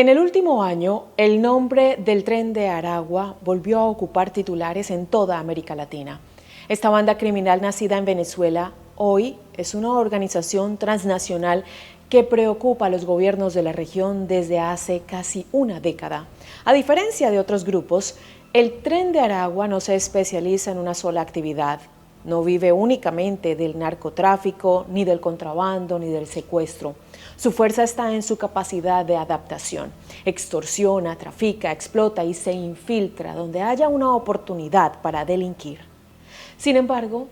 En el último año, el nombre del Tren de Aragua volvió a ocupar titulares en toda América Latina. Esta banda criminal nacida en Venezuela hoy es una organización transnacional que preocupa a los gobiernos de la región desde hace casi una década. A diferencia de otros grupos, el Tren de Aragua no se especializa en una sola actividad. No vive únicamente del narcotráfico, ni del contrabando, ni del secuestro. Su fuerza está en su capacidad de adaptación. Extorsiona, trafica, explota y se infiltra donde haya una oportunidad para delinquir. Sin embargo,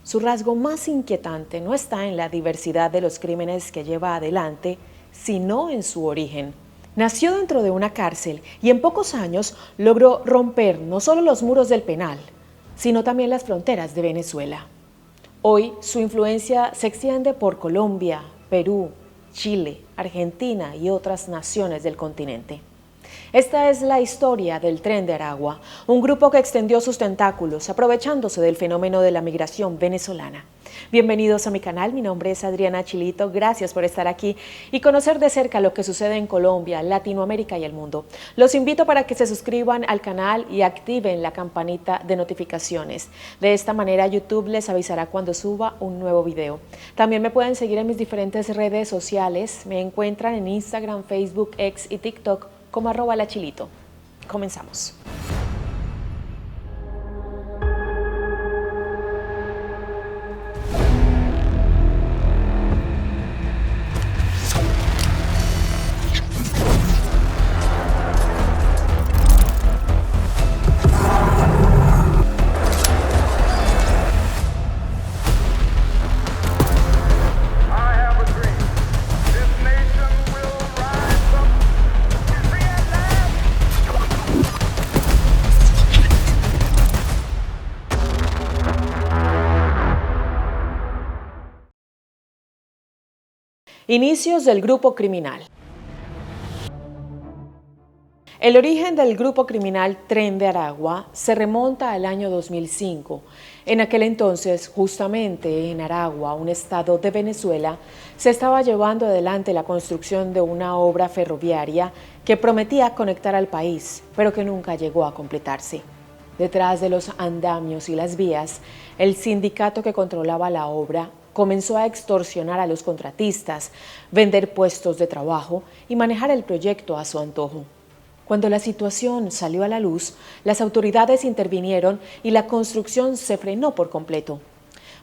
su rasgo más inquietante no está en la diversidad de los crímenes que lleva adelante, sino en su origen. Nació dentro de una cárcel y en pocos años logró romper no solo los muros del penal, sino también las fronteras de Venezuela. Hoy su influencia se extiende por Colombia, Perú, Chile, Argentina y otras naciones del continente. Esta es la historia del Tren de Aragua, un grupo que extendió sus tentáculos aprovechándose del fenómeno de la migración venezolana. Bienvenidos a mi canal, mi nombre es Adriana Chilito, gracias por estar aquí y conocer de cerca lo que sucede en Colombia, Latinoamérica y el mundo. Los invito para que se suscriban al canal y activen la campanita de notificaciones. De esta manera YouTube les avisará cuando suba un nuevo video. También me pueden seguir en mis diferentes redes sociales, me encuentran en Instagram, Facebook, X y TikTok como @lachilito. Comenzamos. Inicios del grupo criminal. El origen del grupo criminal Tren de Aragua se remonta al año 2005. En aquel entonces, justamente en Aragua, un estado de Venezuela, se estaba llevando adelante la construcción de una obra ferroviaria que prometía conectar al país, pero que nunca llegó a completarse. Detrás de los andamios y las vías, el sindicato que controlaba la obra comenzó a extorsionar a los contratistas, vender puestos de trabajo y manejar el proyecto a su antojo. Cuando la situación salió a la luz, las autoridades intervinieron y la construcción se frenó por completo.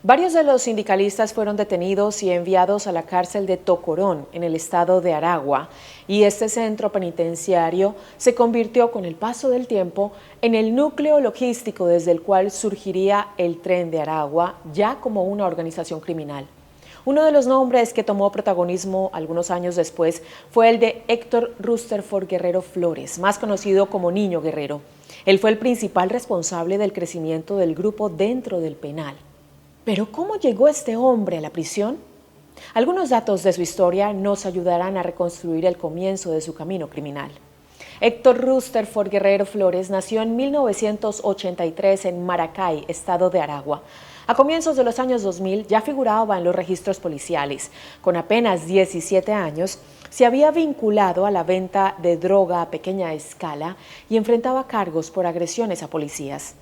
Varios de los sindicalistas fueron detenidos y enviados a la cárcel de Tocorón, en el estado de Aragua, y este centro penitenciario se convirtió con el paso del tiempo en el núcleo logístico desde el cual surgiría el Tren de Aragua, ya como una organización criminal. Uno de los nombres que tomó protagonismo algunos años después fue el de Héctor Rutherford Guerrero Flores, más conocido como Niño Guerrero. Él fue el principal responsable del crecimiento del grupo dentro del penal. ¿Pero cómo llegó este hombre a la prisión? Algunos datos de su historia nos ayudarán a reconstruir el comienzo de su camino criminal. Héctor Rutherford Guerrero Flores nació en 1983 en Maracay, estado de Aragua. A comienzos de los años 2000 ya figuraba en los registros policiales. Con apenas 17 años, se había vinculado a la venta de droga a pequeña escala y enfrentaba cargos por agresiones a policías.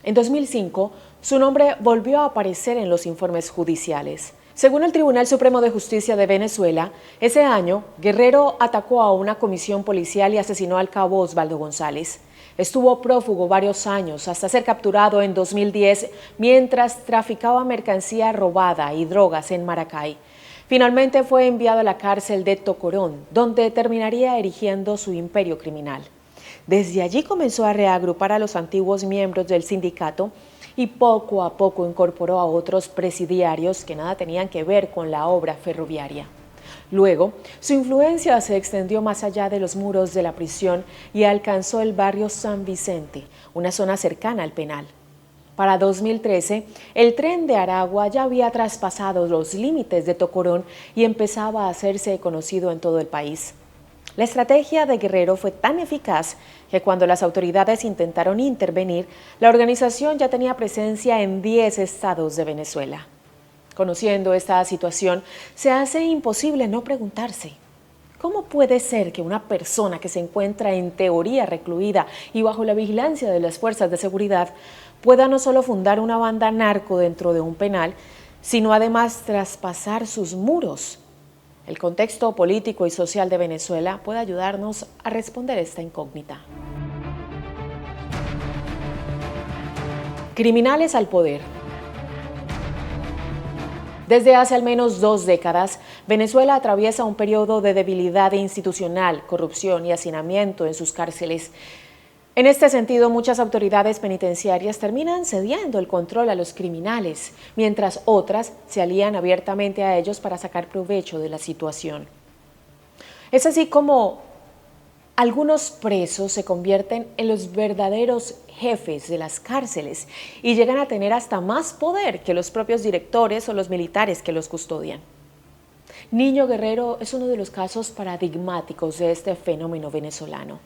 En 2005, su nombre volvió a aparecer en los informes judiciales. Según el Tribunal Supremo de Justicia de Venezuela, ese año, Guerrero atacó a una comisión policial y asesinó al cabo Osvaldo González. Estuvo prófugo varios años hasta ser capturado en 2010 mientras traficaba mercancía robada y drogas en Maracay. Finalmente fue enviado a la cárcel de Tocorón, donde terminaría erigiendo su imperio criminal. Desde allí comenzó a reagrupar a los antiguos miembros del sindicato y poco a poco incorporó a otros presidiarios que nada tenían que ver con la obra ferroviaria. Luego, su influencia se extendió más allá de los muros de la prisión y alcanzó el barrio San Vicente, una zona cercana al penal. Para 2013, el Tren de Aragua ya había traspasado los límites de Tocorón y empezaba a hacerse conocido en todo el país. La estrategia de Guerrero fue tan eficaz que cuando las autoridades intentaron intervenir, la organización ya tenía presencia en 10 estados de Venezuela. Conociendo esta situación, se hace imposible no preguntarse, ¿Cómo puede ser que una persona que se encuentra en teoría recluida y bajo la vigilancia de las fuerzas de seguridad pueda no solo fundar una banda narco dentro de un penal, sino además traspasar sus muros? El contexto político y social de Venezuela puede ayudarnos a responder esta incógnita. Criminales al poder. Desde hace al menos 2 décadas, Venezuela atraviesa un periodo de debilidad institucional, corrupción y hacinamiento en sus cárceles. En este sentido, muchas autoridades penitenciarias terminan cediendo el control a los criminales, mientras otras se alían abiertamente a ellos para sacar provecho de la situación. Es así como algunos presos se convierten en los verdaderos jefes de las cárceles y llegan a tener hasta más poder que los propios directores o los militares que los custodian. Niño Guerrero es uno de los casos paradigmáticos de este fenómeno venezolano.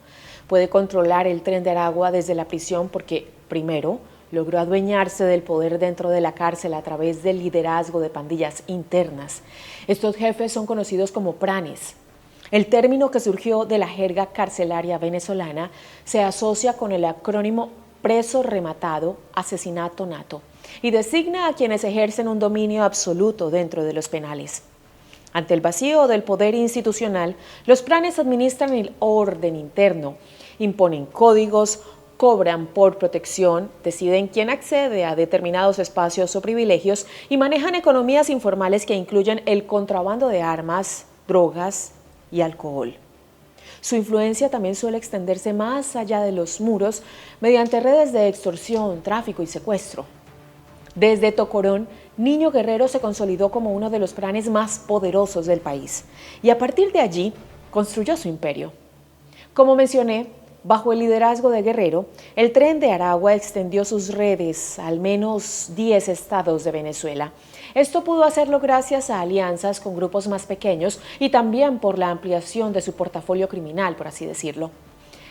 Puede controlar el Tren de Aragua desde la prisión porque, primero, logró adueñarse del poder dentro de la cárcel a través del liderazgo de pandillas internas. Estos jefes son conocidos como pranes. El término, que surgió de la jerga carcelaria venezolana, se asocia con el acrónimo preso rematado, asesinato nato, y designa a quienes ejercen un dominio absoluto dentro de los penales. Ante el vacío del poder institucional, los pranes administran el orden interno, imponen códigos, cobran por protección, deciden quién accede a determinados espacios o privilegios y manejan economías informales que incluyen el contrabando de armas, drogas y alcohol. Su influencia también suele extenderse más allá de los muros mediante redes de extorsión, tráfico y secuestro. Desde Tocorón, Niño Guerrero se consolidó como uno de los pranes más poderosos del país y a partir de allí construyó su imperio. Como mencioné, bajo el liderazgo de Guerrero, el Tren de Aragua extendió sus redes a al menos 10 estados de Venezuela. Esto pudo hacerlo gracias a alianzas con grupos más pequeños y también por la ampliación de su portafolio criminal, por así decirlo.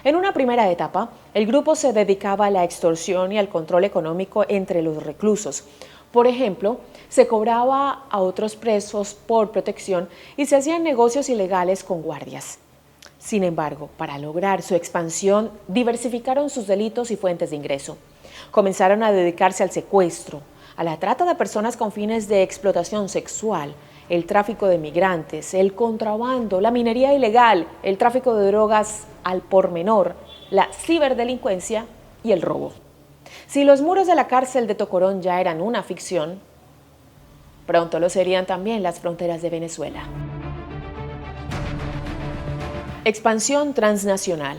En una primera etapa, el grupo se dedicaba a la extorsión y al control económico entre los reclusos. Por ejemplo, se cobraba a otros presos por protección y se hacían negocios ilegales con guardias. Sin embargo, para lograr su expansión, diversificaron sus delitos y fuentes de ingreso. Comenzaron a dedicarse al secuestro, a la trata de personas con fines de explotación sexual, el tráfico de migrantes, el contrabando, la minería ilegal, el tráfico de drogas al por menor, la ciberdelincuencia y el robo. Si los muros de la cárcel de Tocorón ya eran una ficción, pronto lo serían también las fronteras de Venezuela. Expansión transnacional.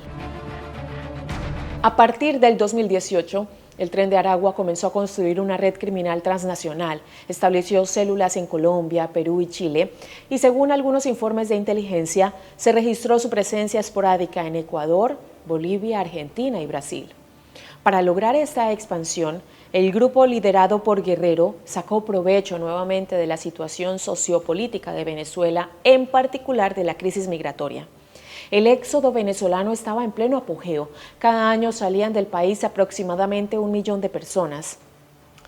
A partir del 2018, el Tren de Aragua comenzó a construir una red criminal transnacional, estableció células en Colombia, Perú y Chile, y según algunos informes de inteligencia, se registró su presencia esporádica en Ecuador, Bolivia, Argentina y Brasil. Para lograr esta expansión, el grupo liderado por Guerrero sacó provecho nuevamente de la situación sociopolítica de Venezuela, en particular de la crisis migratoria. El éxodo venezolano estaba en pleno apogeo. Cada año salían del país aproximadamente 1 millón de personas.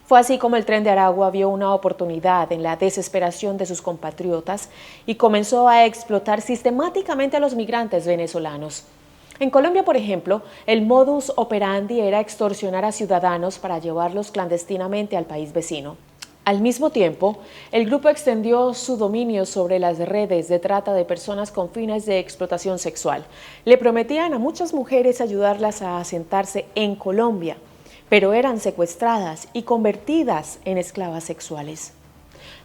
Fue así como el Tren de Aragua vio una oportunidad en la desesperación de sus compatriotas y comenzó a explotar sistemáticamente a los migrantes venezolanos. En Colombia, por ejemplo, el modus operandi era extorsionar a ciudadanos para llevarlos clandestinamente al país vecino. Al mismo tiempo, el grupo extendió su dominio sobre las redes de trata de personas con fines de explotación sexual. Le prometían a muchas mujeres ayudarlas a asentarse en Colombia, pero eran secuestradas y convertidas en esclavas sexuales.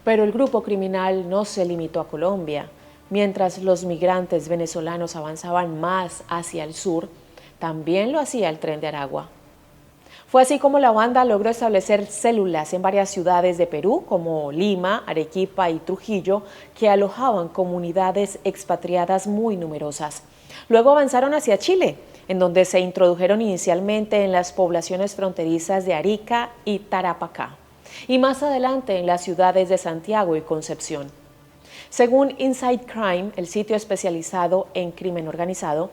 Pero el grupo criminal no se limitó a Colombia. Mientras los migrantes venezolanos avanzaban más hacia el sur, también lo hacía el Tren de Aragua. Fue así como la banda logró establecer células en varias ciudades de Perú, como Lima, Arequipa y Trujillo, que alojaban comunidades expatriadas muy numerosas. Luego avanzaron hacia Chile, en donde se introdujeron inicialmente en las poblaciones fronterizas de Arica y Tarapacá, y más adelante en las ciudades de Santiago y Concepción. Según Inside Crime, el sitio especializado en crimen organizado,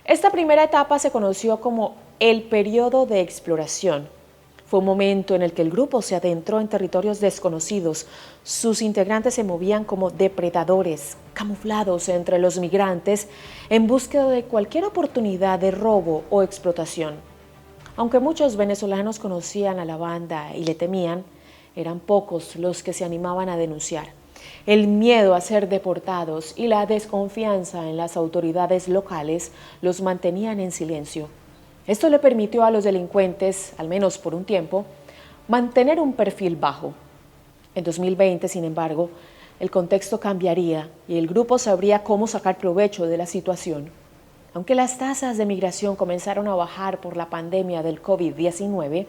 esta primera etapa se conoció como el periodo de exploración. Fue un momento en el que el grupo se adentró en territorios desconocidos. Sus integrantes se movían como depredadores, camuflados entre los migrantes, en búsqueda de cualquier oportunidad de robo o explotación. Aunque muchos venezolanos conocían a la banda y le temían, eran pocos los que se animaban a denunciar. El miedo a ser deportados y la desconfianza en las autoridades locales los mantenían en silencio. Esto le permitió a los delincuentes, al menos por un tiempo, mantener un perfil bajo. En 2020, sin embargo, el contexto cambiaría y el grupo sabría cómo sacar provecho de la situación. Aunque las tasas de migración comenzaron a bajar por la pandemia del COVID-19,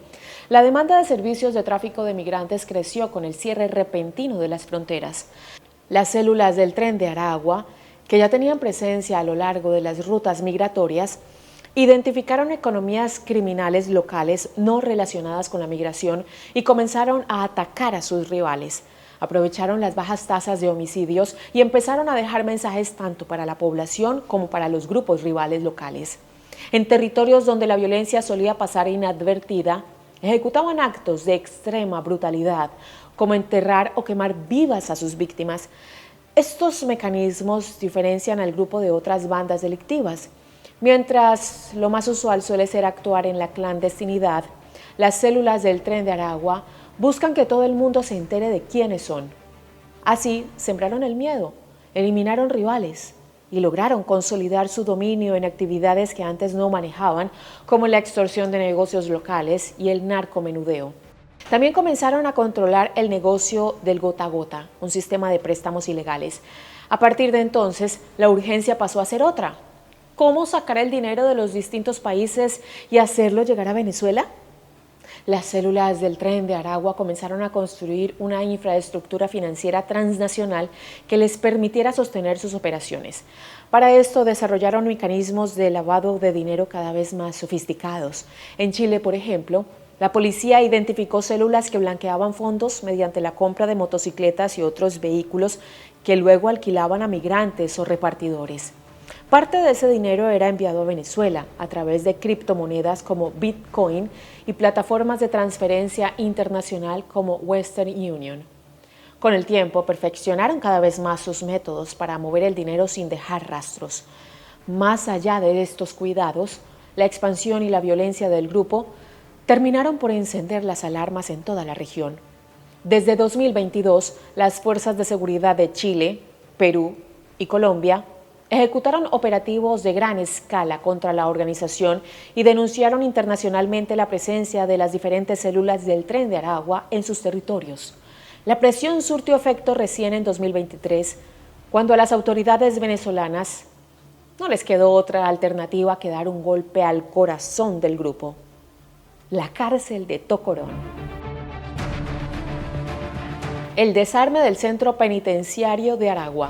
la demanda de servicios de tráfico de migrantes creció con el cierre repentino de las fronteras. Las células del Tren de Aragua, que ya tenían presencia a lo largo de las rutas migratorias, identificaron economías criminales locales no relacionadas con la migración y comenzaron a atacar a sus rivales. Aprovecharon las bajas tasas de homicidios y empezaron a dejar mensajes tanto para la población como para los grupos rivales locales. En territorios donde la violencia solía pasar inadvertida, ejecutaban actos de extrema brutalidad, como enterrar o quemar vivas a sus víctimas. Estos mecanismos diferencian al grupo de otras bandas delictivas. Mientras lo más usual suele ser actuar en la clandestinidad, las células del Tren de Aragua buscan que todo el mundo se entere de quiénes son. Así, sembraron el miedo, eliminaron rivales y lograron consolidar su dominio en actividades que antes no manejaban, como la extorsión de negocios locales y el narcomenudeo. También comenzaron a controlar el negocio del gota a gota, un sistema de préstamos ilegales. A partir de entonces, la urgencia pasó a ser otra. ¿Cómo sacar el dinero de los distintos países y hacerlo llegar a Venezuela? Las células del Tren de Aragua comenzaron a construir una infraestructura financiera transnacional que les permitiera sostener sus operaciones. Para esto desarrollaron mecanismos de lavado de dinero cada vez más sofisticados. En Chile, por ejemplo, la policía identificó células que blanqueaban fondos mediante la compra de motocicletas y otros vehículos que luego alquilaban a migrantes o repartidores. Parte de ese dinero era enviado a Venezuela a través de criptomonedas como Bitcoin y plataformas de transferencia internacional como Western Union. Con el tiempo, perfeccionaron cada vez más sus métodos para mover el dinero sin dejar rastros. Más allá de estos cuidados, la expansión y la violencia del grupo terminaron por encender las alarmas en toda la región. Desde 2022, las fuerzas de seguridad de Chile, Perú y Colombia ejecutaron operativos de gran escala contra la organización y denunciaron internacionalmente la presencia de las diferentes células del Tren de Aragua en sus territorios. La presión surtió efecto recién en 2023, cuando a las autoridades venezolanas no les quedó otra alternativa que dar un golpe al corazón del grupo: la cárcel de Tocorón. El desarme del centro penitenciario de Aragua.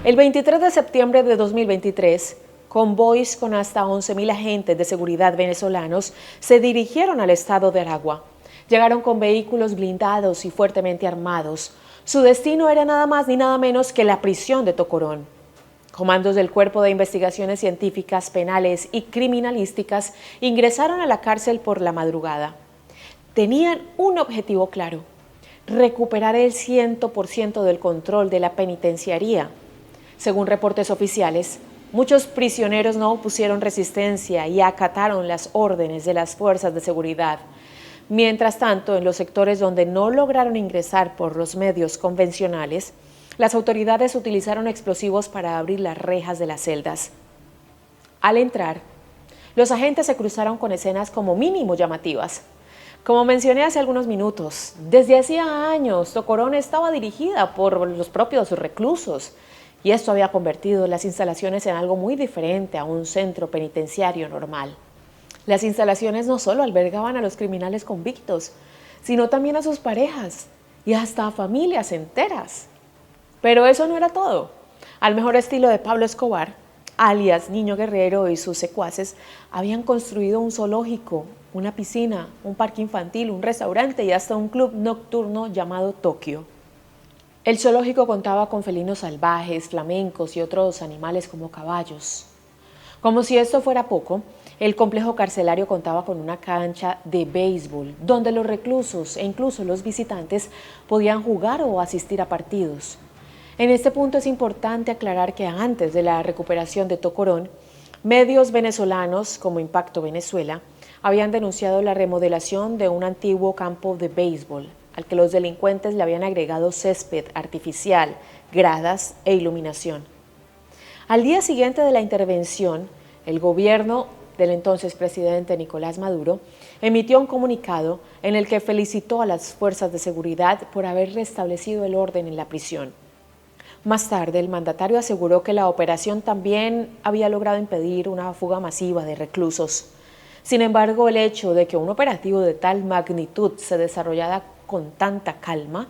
El 23 de septiembre de 2023, convoys con hasta 11.000 agentes de seguridad venezolanos se dirigieron al estado de Aragua. Llegaron con vehículos blindados y fuertemente armados. Su destino era nada más ni nada menos que la prisión de Tocorón. Comandos del Cuerpo de Investigaciones Científicas, Penales y Criminalísticas ingresaron a la cárcel por la madrugada. Tenían un objetivo claro: recuperar el 100% del control de la penitenciaría. Según reportes oficiales, muchos prisioneros no opusieron resistencia y acataron las órdenes de las fuerzas de seguridad. Mientras tanto, en los sectores donde no lograron ingresar por los medios convencionales, las autoridades utilizaron explosivos para abrir las rejas de las celdas. Al entrar, los agentes se cruzaron con escenas como mínimo llamativas. Como mencioné hace algunos minutos, desde hacía años Tocorón estaba dirigida por los propios reclusos, y esto había convertido las instalaciones en algo muy diferente a un centro penitenciario normal. Las instalaciones no solo albergaban a los criminales convictos, sino también a sus parejas y hasta a familias enteras. Pero eso no era todo. Al mejor estilo de Pablo Escobar, alias Niño Guerrero, y sus secuaces habían construido un zoológico, una piscina, un parque infantil, un restaurante y hasta un club nocturno llamado Tokio. El zoológico contaba con felinos salvajes, flamencos y otros animales como caballos. Como si esto fuera poco, El complejo carcelario contaba con una cancha de béisbol, donde los reclusos e incluso los visitantes podían jugar o asistir a partidos. En este punto es importante aclarar que antes de la recuperación de Tocorón, medios venezolanos como Impacto Venezuela habían denunciado la remodelación de un antiguo campo de béisbol, al que los delincuentes le habían agregado césped artificial, gradas e iluminación. Al día siguiente de la intervención, el gobierno del entonces presidente Nicolás Maduro emitió un comunicado en el que felicitó a las fuerzas de seguridad por haber restablecido el orden en la prisión. Más tarde, el mandatario aseguró que la operación también había logrado impedir una fuga masiva de reclusos. Sin embargo, el hecho de que un operativo de tal magnitud se desarrollara con tanta calma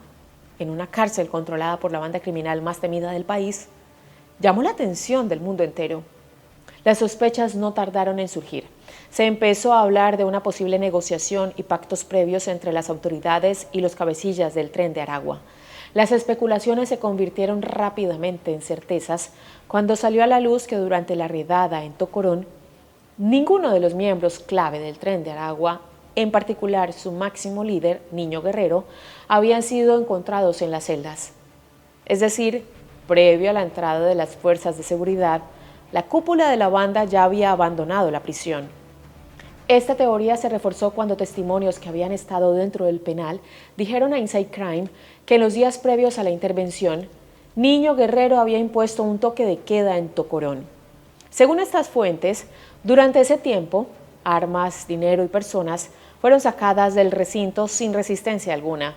en una cárcel controlada por la banda criminal más temida del país llamó la atención del mundo entero. Las sospechas no tardaron en surgir. Se empezó a hablar de una posible negociación y pactos previos entre las autoridades y los cabecillas del Tren de Aragua. Las especulaciones se convirtieron rápidamente en certezas cuando salió a la luz que durante la redada en Tocorón, ninguno de los miembros clave del Tren de Aragua, en particular su máximo líder, Niño Guerrero, habían sido encontrados en las celdas. Es decir, previo a la entrada de las fuerzas de seguridad, la cúpula de la banda ya había abandonado la prisión. Esta teoría se reforzó cuando testimonios que habían estado dentro del penal dijeron a Inside Crime que en los días previos a la intervención, Niño Guerrero había impuesto un toque de queda en Tocorón. Según estas fuentes, durante ese tiempo, armas, dinero y personas fueron sacadas del recinto sin resistencia alguna.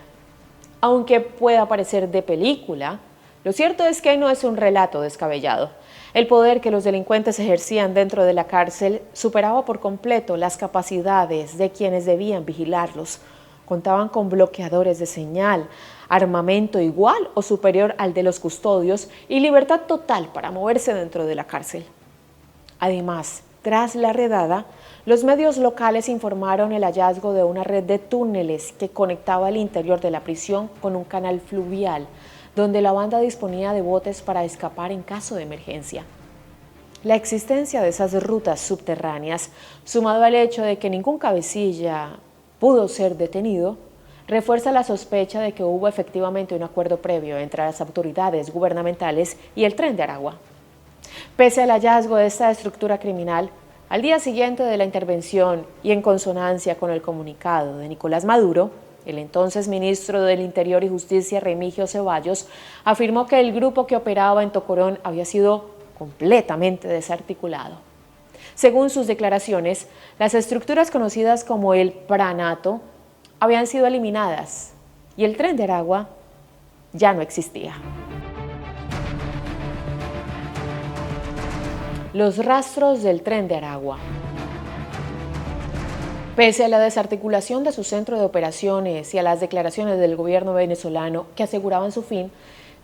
Aunque pueda parecer de película, lo cierto es que no es un relato descabellado. El poder que los delincuentes ejercían dentro de la cárcel superaba por completo las capacidades de quienes debían vigilarlos. Contaban con bloqueadores de señal, armamento igual o superior al de los custodios y libertad total para moverse dentro de la cárcel. Además, tras la redada, los medios locales informaron el hallazgo de una red de túneles que conectaba el interior de la prisión con un canal fluvial, donde la banda disponía de botes para escapar en caso de emergencia. La existencia de esas rutas subterráneas, sumado al hecho de que ningún cabecilla pudo ser detenido, refuerza la sospecha de que hubo efectivamente un acuerdo previo entre las autoridades gubernamentales y el Tren de Aragua. Pese al hallazgo de esta estructura criminal, al día siguiente de la intervención y en consonancia con el comunicado de Nicolás Maduro, el entonces ministro del Interior y Justicia, Remigio Ceballos, afirmó que el grupo que operaba en Tocorón había sido completamente desarticulado. Según sus declaraciones, las estructuras conocidas como el Pranato habían sido eliminadas y el Tren de Aragua ya no existía. Los rastros del Tren de Aragua. Pese a la desarticulación de su centro de operaciones y a las declaraciones del gobierno venezolano que aseguraban su fin,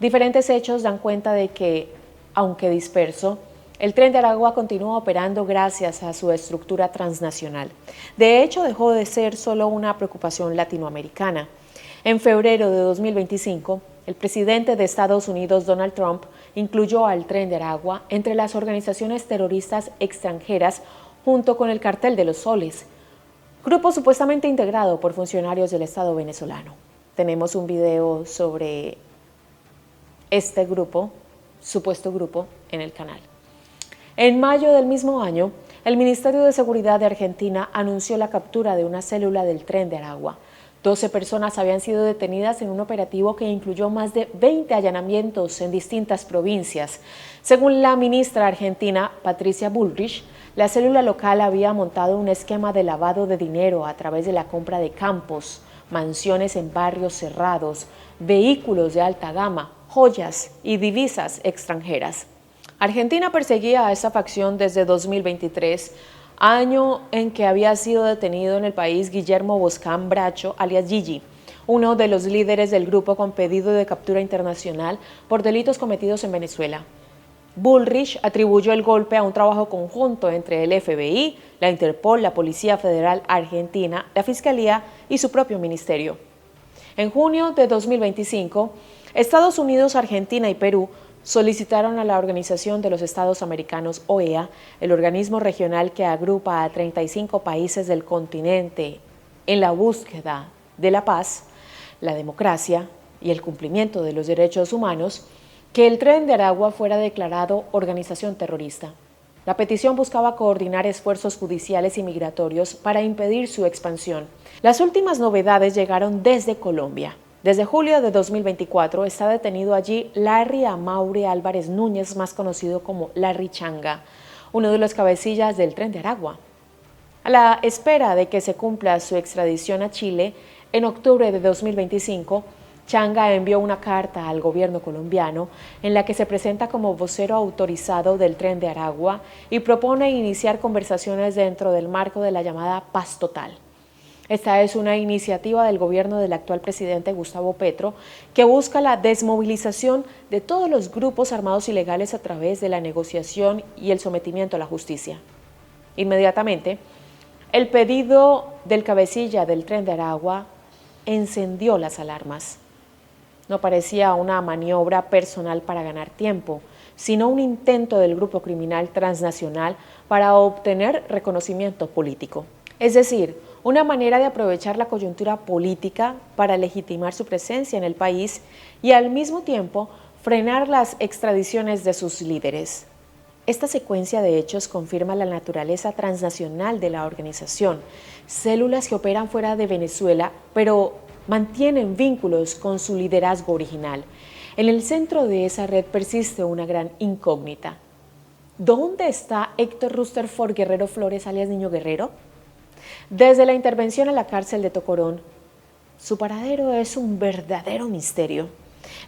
diferentes hechos dan cuenta de que, aunque disperso, el Tren de Aragua continúa operando gracias a su estructura transnacional. De hecho, dejó de ser solo una preocupación latinoamericana. En febrero de 2025, el presidente de Estados Unidos, Donald Trump, incluyó al Tren de Aragua entre las organizaciones terroristas extranjeras junto con el Cartel de los Soles, grupo supuestamente integrado por funcionarios del Estado venezolano. Tenemos un video sobre este grupo, supuesto grupo, en el canal. En mayo del mismo año, el Ministerio de Seguridad de Argentina anunció la captura de una célula del Tren de Aragua. 12 personas habían sido detenidas en un operativo que incluyó más de 20 allanamientos en distintas provincias. Según la ministra argentina, Patricia Bullrich, la célula local había montado un esquema de lavado de dinero a través de la compra de campos, mansiones en barrios cerrados, vehículos de alta gama, joyas y divisas extranjeras. Argentina perseguía a esa facción desde 2023, año en que había sido detenido en el país Guillermo Boscán Bracho, alias Gigi, uno de los líderes del grupo con pedido de captura internacional por delitos cometidos en Venezuela. Bullrich atribuyó el golpe a un trabajo conjunto entre el FBI, la Interpol, la Policía Federal Argentina, la Fiscalía y su propio ministerio. En junio de 2025, Estados Unidos, Argentina y Perú solicitaron a la Organización de los Estados Americanos, OEA, el organismo regional que agrupa a 35 países del continente en la búsqueda de la paz, la democracia y el cumplimiento de los derechos humanos, que el Tren de Aragua fuera declarado organización terrorista. La petición buscaba coordinar esfuerzos judiciales y migratorios para impedir su expansión. Las últimas novedades llegaron desde Colombia. Desde julio de 2024 está detenido allí Larry Amaury Álvarez Núñez, más conocido como Larry Changa, uno de los cabecillas del Tren de Aragua. A la espera de que se cumpla su extradición a Chile, en octubre de 2025, Changa envió una carta al gobierno colombiano en la que se presenta como vocero autorizado del Tren de Aragua y propone iniciar conversaciones dentro del marco de la llamada Paz Total. Esta es una iniciativa del gobierno del actual presidente Gustavo Petro que busca la desmovilización de todos los grupos armados ilegales a través de la negociación y el sometimiento a la justicia. Inmediatamente, el pedido del cabecilla del Tren de Aragua encendió las alarmas. No parecía una maniobra personal para ganar tiempo, sino un intento del grupo criminal transnacional para obtener reconocimiento político. Es decir, una manera de aprovechar la coyuntura política para legitimar su presencia en el país y al mismo tiempo frenar las extradiciones de sus líderes. Esta secuencia de hechos confirma la naturaleza transnacional de la organización, células que operan fuera de Venezuela, pero mantienen vínculos con su liderazgo original. En el centro de esa red persiste una gran incógnita. ¿Dónde está Héctor Rutherford Guerrero Flores, alias Niño Guerrero? Desde la intervención a la cárcel de Tocorón, su paradero es un verdadero misterio.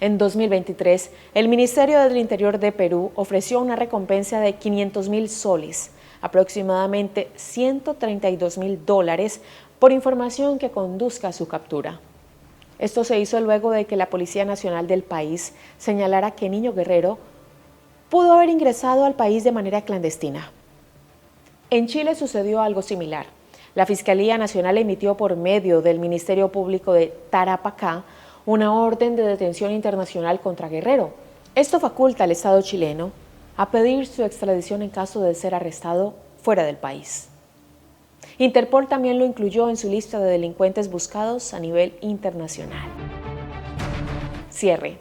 En 2023, el Ministerio del Interior de Perú ofreció una recompensa de 500.000 soles, aproximadamente $132.000, por información que conduzca a su captura. Esto se hizo luego de que la Policía Nacional del país señalara que Niño Guerrero pudo haber ingresado al país de manera clandestina. En Chile sucedió algo similar. La Fiscalía Nacional emitió por medio del Ministerio Público de Tarapacá una orden de detención internacional contra Guerrero. Esto faculta al Estado chileno a pedir su extradición en caso de ser arrestado fuera del país. Interpol también lo incluyó en su lista de delincuentes buscados a nivel internacional. Cierre.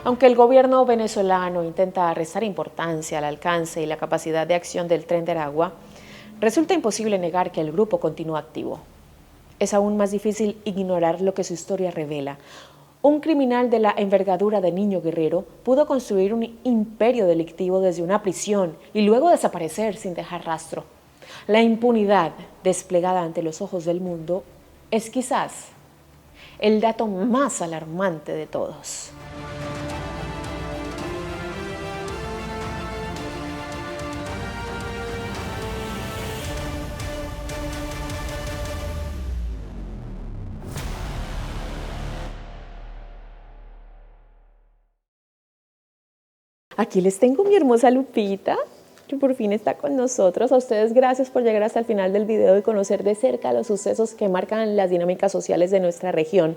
Aunque el gobierno venezolano intenta restar importancia al alcance y la capacidad de acción del Tren de Aragua, resulta imposible negar que el grupo continúa activo. Es aún más difícil ignorar lo que su historia revela. Un criminal de la envergadura de Niño Guerrero pudo construir un imperio delictivo desde una prisión y luego desaparecer sin dejar rastro. La impunidad desplegada ante los ojos del mundo es quizás el dato más alarmante de todos. Aquí les tengo mi hermosa Lupita, que por fin está con nosotros. A ustedes gracias por llegar hasta el final del video y conocer de cerca los sucesos que marcan las dinámicas sociales de nuestra región.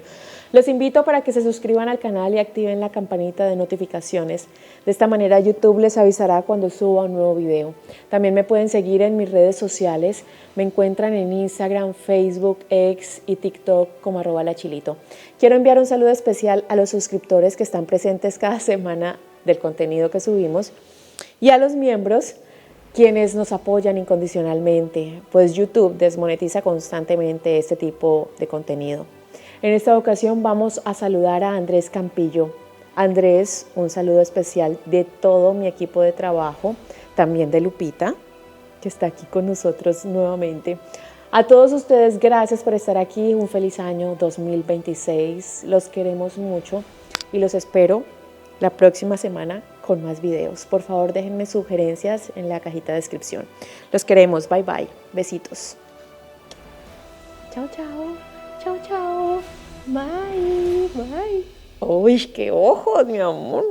Los invito para que se suscriban al canal y activen la campanita de notificaciones. De esta manera YouTube les avisará cuando suba un nuevo video. También me pueden seguir en mis redes sociales. Me encuentran en Instagram, Facebook, X y TikTok como @lachilito. Quiero enviar un saludo especial a los suscriptores que están presentes cada semana del contenido que subimos y a los miembros quienes nos apoyan incondicionalmente, pues YouTube desmonetiza constantemente este tipo de contenido. En esta ocasión vamos a saludar a Andrés Campillo. Andrés, un saludo especial de todo mi equipo de trabajo, también de Lupita, que está aquí con nosotros nuevamente. A todos ustedes, gracias por estar aquí. Un feliz año 2026. Los queremos mucho y los espero la próxima semana con más videos. Por favor, déjenme sugerencias en la cajita de descripción. Los queremos. Bye, bye. Besitos. Chao, chao. Chao, chao. Bye, bye. Uy, qué ojos, mi amor.